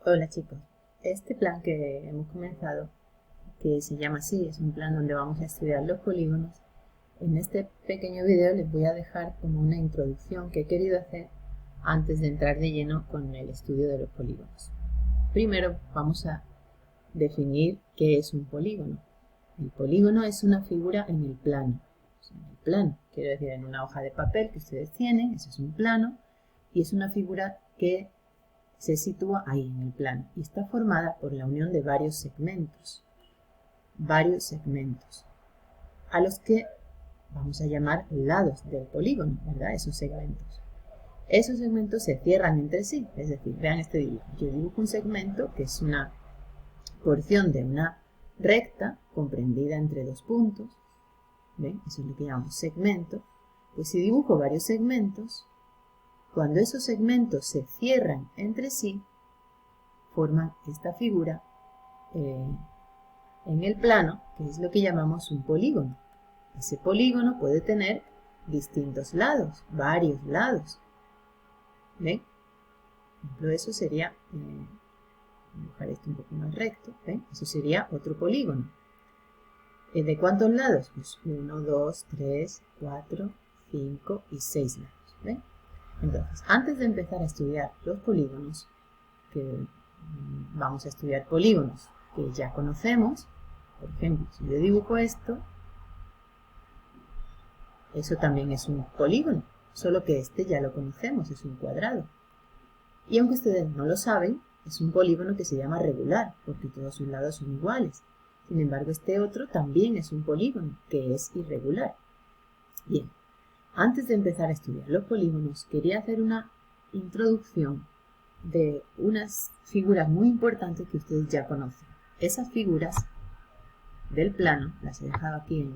Hola chicos, este plan que hemos comenzado, que se llama así, es un plan donde vamos a estudiar los polígonos. En este pequeño video les voy a dejar como una introducción que he querido hacer antes de entrar de lleno con el estudio de los polígonos. Primero vamos a definir qué es un polígono. El polígono es una figura en el plano. En el plano, quiero decir en una hoja de papel que ustedes tienen, eso es un plano, y es una figura que se sitúa ahí en el plano y está formada por la unión de varios segmentos, a los que vamos a llamar lados del polígono, ¿verdad? Esos segmentos. Esos segmentos se cierran entre sí, es decir, vean este dibujo. Yo dibujo un segmento que es una porción de una recta comprendida entre dos puntos, ¿ven? Eso es lo que llamamos segmento. Pues si dibujo varios segmentos, cuando esos segmentos se cierran entre sí, forman esta figura en el plano, que es lo que llamamos un polígono. Ese polígono puede tener distintos lados, varios lados. ¿Ven? Por ejemplo, eso sería, dibujar esto un poco más recto, ¿ven? Eso sería otro polígono. ¿De cuántos lados? Pues 1, 2, 3, 4, 5 y 6 lados. ¿Ven? Entonces, antes de empezar a estudiar los polígonos, que vamos a estudiar polígonos que ya conocemos. Por ejemplo, si yo dibujo esto, eso también es un polígono, solo que este ya lo conocemos, es un cuadrado. Y aunque ustedes no lo saben, es un polígono que se llama regular, porque todos sus lados son iguales. Sin embargo, este otro también es un polígono, que es irregular. Bien, antes de empezar a estudiar los polígonos, quería hacer una introducción de unas figuras muy importantes que ustedes ya conocen. Esas figuras del plano, las he dejado aquí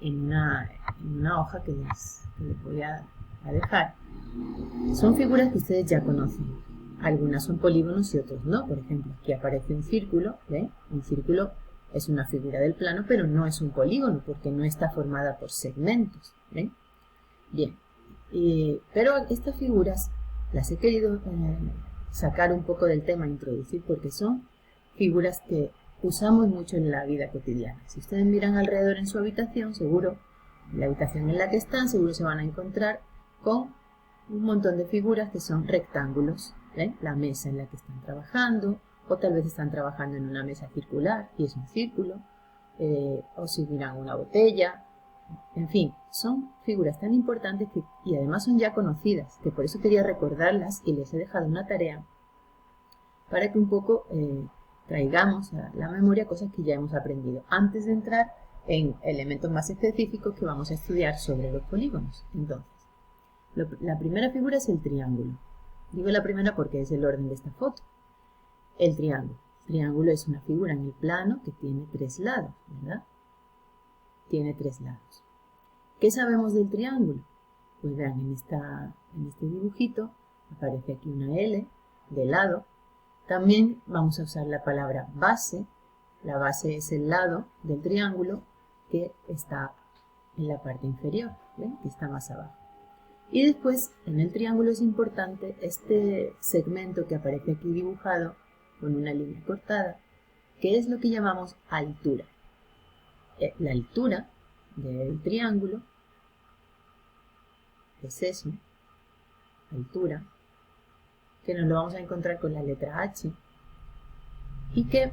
en una hoja que les voy a dejar. Son figuras que ustedes ya conocen. Algunas son polígonos y otros no. Por ejemplo, aquí aparece un círculo. ¿Ven? Un círculo es una figura del plano, pero no es un polígono porque no está formada por segmentos. ¿Ven? Bien. Pero estas figuras las he querido sacar un poco del tema, introducir, porque son figuras que usamos mucho en la vida cotidiana. Si ustedes miran alrededor en su habitación, seguro, en la habitación en la que están, seguro se van a encontrar con un montón de figuras que son rectángulos. ¿Ven? La mesa en la que están trabajando, o tal vez están trabajando en una mesa circular y es un círculo, o si miran una botella. En fin, son figuras tan importantes y además son ya conocidas, que por eso quería recordarlas y les he dejado una tarea para que un poco traigamos a la memoria cosas que ya hemos aprendido antes de entrar en elementos más específicos que vamos a estudiar sobre los polígonos. Entonces, la primera figura es el triángulo. Digo la primera porque es el orden de esta foto. El triángulo. El triángulo es una figura en el plano que tiene tres lados, ¿verdad? Tiene tres lados. ¿Qué sabemos del triángulo? Pues vean, en este dibujito aparece aquí una L de lado. También vamos a usar la palabra base. La base es el lado del triángulo que está en la parte inferior, ¿ven? Que está más abajo. Y después, en el triángulo es importante este segmento que aparece aquí dibujado con una línea cortada, que es lo que llamamos altura. La altura del triángulo es eso, altura, que nos lo vamos a encontrar con la letra H y que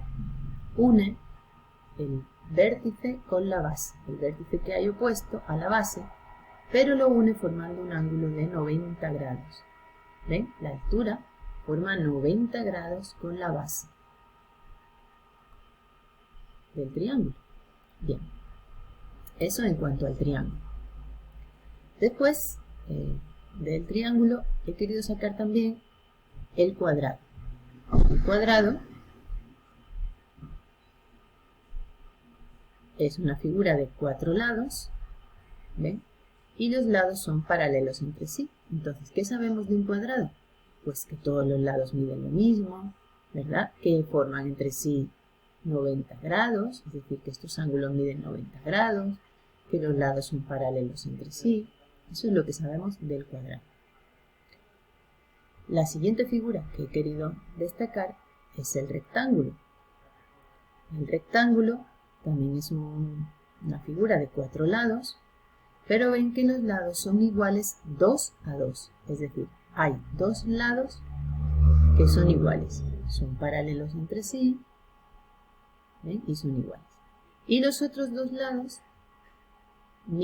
une el vértice con la base, el vértice que hay opuesto a la base, pero lo une formando un ángulo de 90 grados. ¿Ven? La altura forma 90 grados con la base del triángulo. Bien, eso en cuanto al triángulo. Después del triángulo he querido sacar también el cuadrado. El cuadrado es una figura de cuatro lados, ¿ven? Y los lados son paralelos entre sí. Entonces, ¿qué sabemos de un cuadrado? Pues que todos los lados miden lo mismo, ¿verdad? Que forman entre sí 90 grados, es decir, que estos ángulos miden 90 grados, que los lados son paralelos entre sí. Eso es lo que sabemos del cuadrado. La siguiente figura que he querido destacar es el rectángulo. El rectángulo también es una figura de 4 lados, pero ven que los lados son iguales 2 a 2, es decir, hay 2 lados que son iguales, son paralelos entre sí, ¿ven? Y son iguales. Y los otros 2 lados no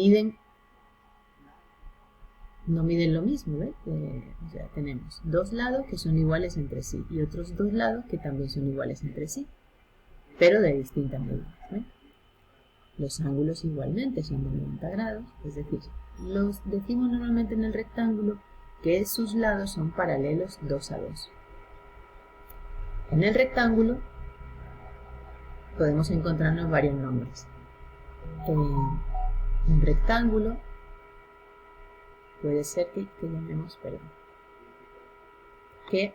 miden lo mismo, ¿ves? O sea, tenemos 2 lados que son iguales entre sí y otros 2 lados que también son iguales entre sí, pero de distintas medidas, ¿ven? Los ángulos igualmente son de 90 grados, es decir, los decimos normalmente en el rectángulo que sus lados son paralelos 2 a 2. En el rectángulo podemos encontrarnos varios nombres. Un rectángulo puede ser que llamemos, que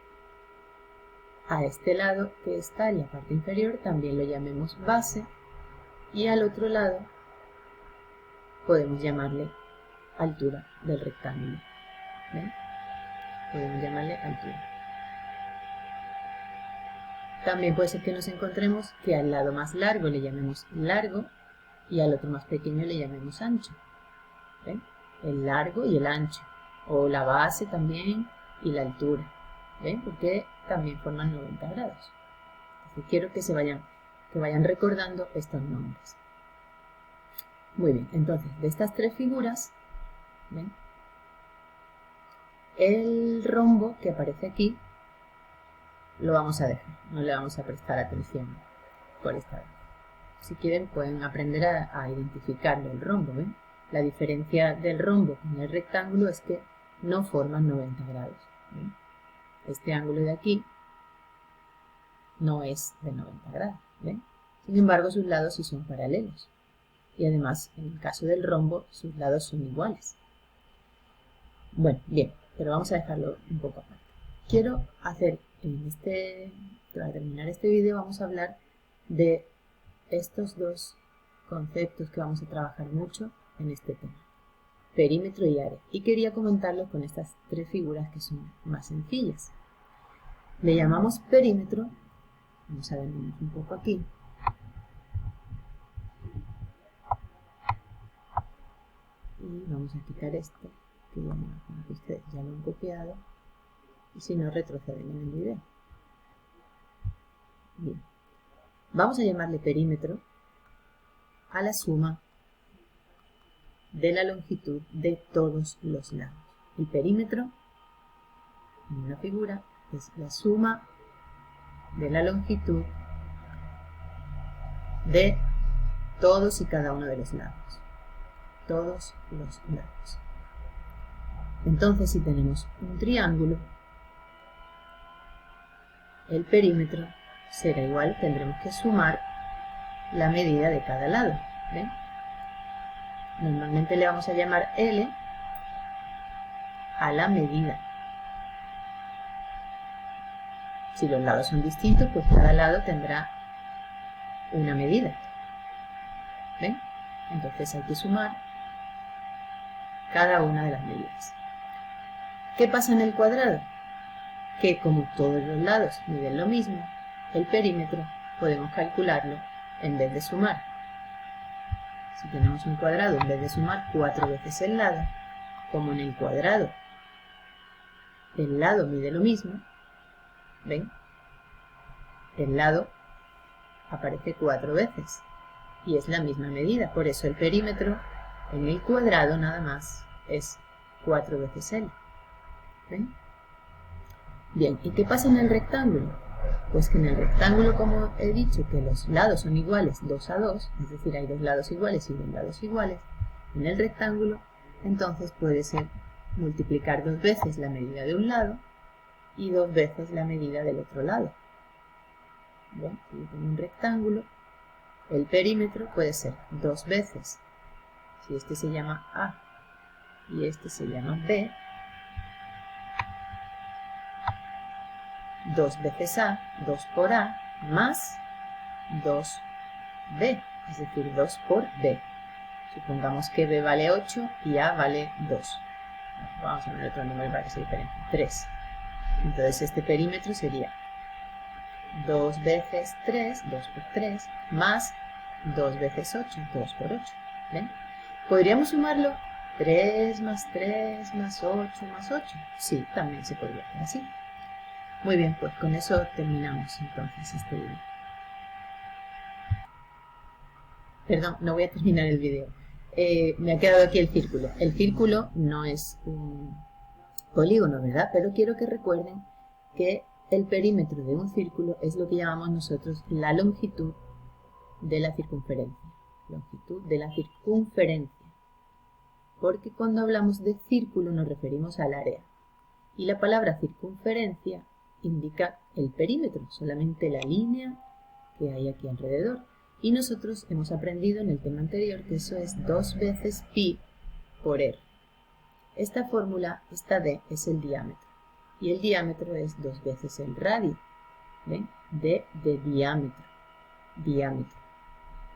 a este lado que está en la parte inferior también lo llamemos base, y al otro lado podemos llamarle altura del rectángulo. ¿Ven? Podemos llamarle altura. También puede ser que nos encontremos que al lado más largo le llamemos largo y al otro más pequeño le llamemos ancho. ¿Ven? El largo y el ancho, o la base también y la altura. ¿Ven? Porque también forman 90 grados. Entonces quiero que vayan recordando estos nombres. Muy bien, entonces de estas 3 figuras, ¿ven? El rombo que aparece aquí lo vamos a dejar, no le vamos a prestar atención por esta vez. Si quieren pueden aprender a identificarlo, el rombo, ¿ven? La diferencia del rombo con el rectángulo es que no forman 90 grados. ¿Ven? Este ángulo de aquí no es de 90 grados, ¿ven? Sin embargo, sus lados sí son paralelos. Y además, en el caso del rombo, sus lados son iguales. Bueno, bien, pero vamos a dejarlo un poco aparte. Quiero hacer para terminar este video, vamos a hablar de estos 2 conceptos que vamos a trabajar mucho en este tema: perímetro y área. Y quería comentarlos con estas 3 figuras que son más sencillas. Le llamamos perímetro. Vamos a vernos un poco aquí. Y vamos a quitar esto, que ustedes ya lo han copiado. Y si no, retroceden en el video. Bien. Vamos a llamarle perímetro a la suma de la longitud de todos los lados. El perímetro, en una figura, es la suma de la longitud de todos y cada uno de los lados. Todos los lados. Entonces, si tenemos un triángulo, el perímetro será igual, tendremos que sumar la medida de cada lado. ¿Ven? Normalmente le vamos a llamar L a la medida. Si los lados son distintos, pues cada lado tendrá una medida. ¿Ven? Entonces hay que sumar cada una de las medidas. ¿Qué pasa en el cuadrado? Que como todos los lados miden lo mismo, el perímetro podemos calcularlo en vez de sumar. Si tenemos un cuadrado, en vez de sumar 4 veces el lado, como en el cuadrado el lado mide lo mismo, ¿ven? El lado aparece 4 veces y es la misma medida. Por eso el perímetro en el cuadrado nada más es 4 veces L. ¿Ven? Bien, ¿y qué pasa en el rectángulo? Pues que en el rectángulo, como he dicho, que los lados son iguales 2 a 2, es decir, hay 2 lados iguales y 2 lados iguales, en el rectángulo, entonces puede ser multiplicar 2 veces la medida de un lado y 2 veces la medida del otro lado. Bien, si yo tengo un rectángulo, el perímetro puede ser 2 veces, si este se llama A y este se llama B, 2 veces A, 2 por A, más 2B, es decir, 2 por B. Supongamos que B vale 8 y A vale 2. Vamos a poner otro número para que sea diferente. 3. Entonces este perímetro sería 2 veces 3, 2 por 3, más 2 veces 8, 2 por 8. ¿Ven? ¿Podríamos sumarlo? 3 más 3 más 8 más 8. Sí, también se podría hacer así. Muy bien, pues con eso terminamos entonces este video. Perdón, no voy a terminar el video. Me ha quedado aquí el círculo. El círculo no es un polígono, ¿verdad? Pero quiero que recuerden que el perímetro de un círculo es lo que llamamos nosotros la longitud de la circunferencia. Longitud de la circunferencia. Porque cuando hablamos de círculo nos referimos al área. Y la palabra circunferencia indica el perímetro, solamente la línea que hay aquí alrededor. Y nosotros hemos aprendido en el tema anterior que eso es 2 veces pi por r. Esta fórmula, esta d, es el diámetro. Y el diámetro es 2 veces el radio. ¿Ven? D de diámetro. Diámetro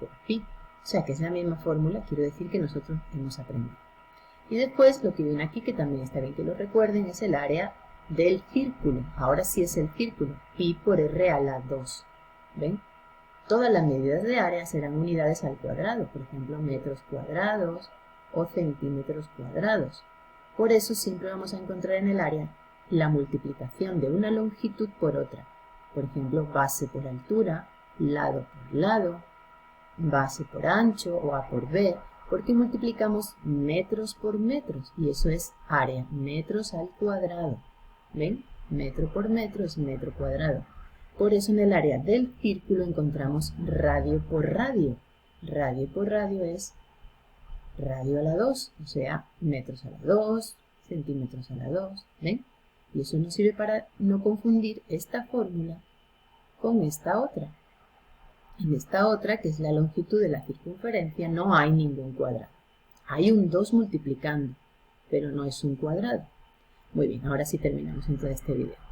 por pi. O sea que es la misma fórmula, quiero decir que nosotros hemos aprendido. Y después lo que viene aquí, que también está bien que lo recuerden, es el área del círculo. Ahora sí es el círculo. Pi por r a la 2. ¿Ven? Todas las medidas de área serán unidades al cuadrado, por ejemplo, metros cuadrados o centímetros cuadrados. Por eso siempre vamos a encontrar en el área la multiplicación de una longitud por otra. Por ejemplo, base por altura, lado por lado, base por ancho o A por B, porque multiplicamos metros por metros y eso es área, metros al cuadrado. ¿Ven? Metro por metro es metro cuadrado. Por eso en el área del círculo encontramos radio por radio. Radio por radio es radio a la 2, o sea, metros a la 2, centímetros a la 2. ¿Ven? Y eso nos sirve para no confundir esta fórmula con esta otra. En esta otra, que es la longitud de la circunferencia, no hay ningún cuadrado. Hay un 2 multiplicando, pero no es un cuadrado. Muy bien, ahora sí terminamos entonces este video.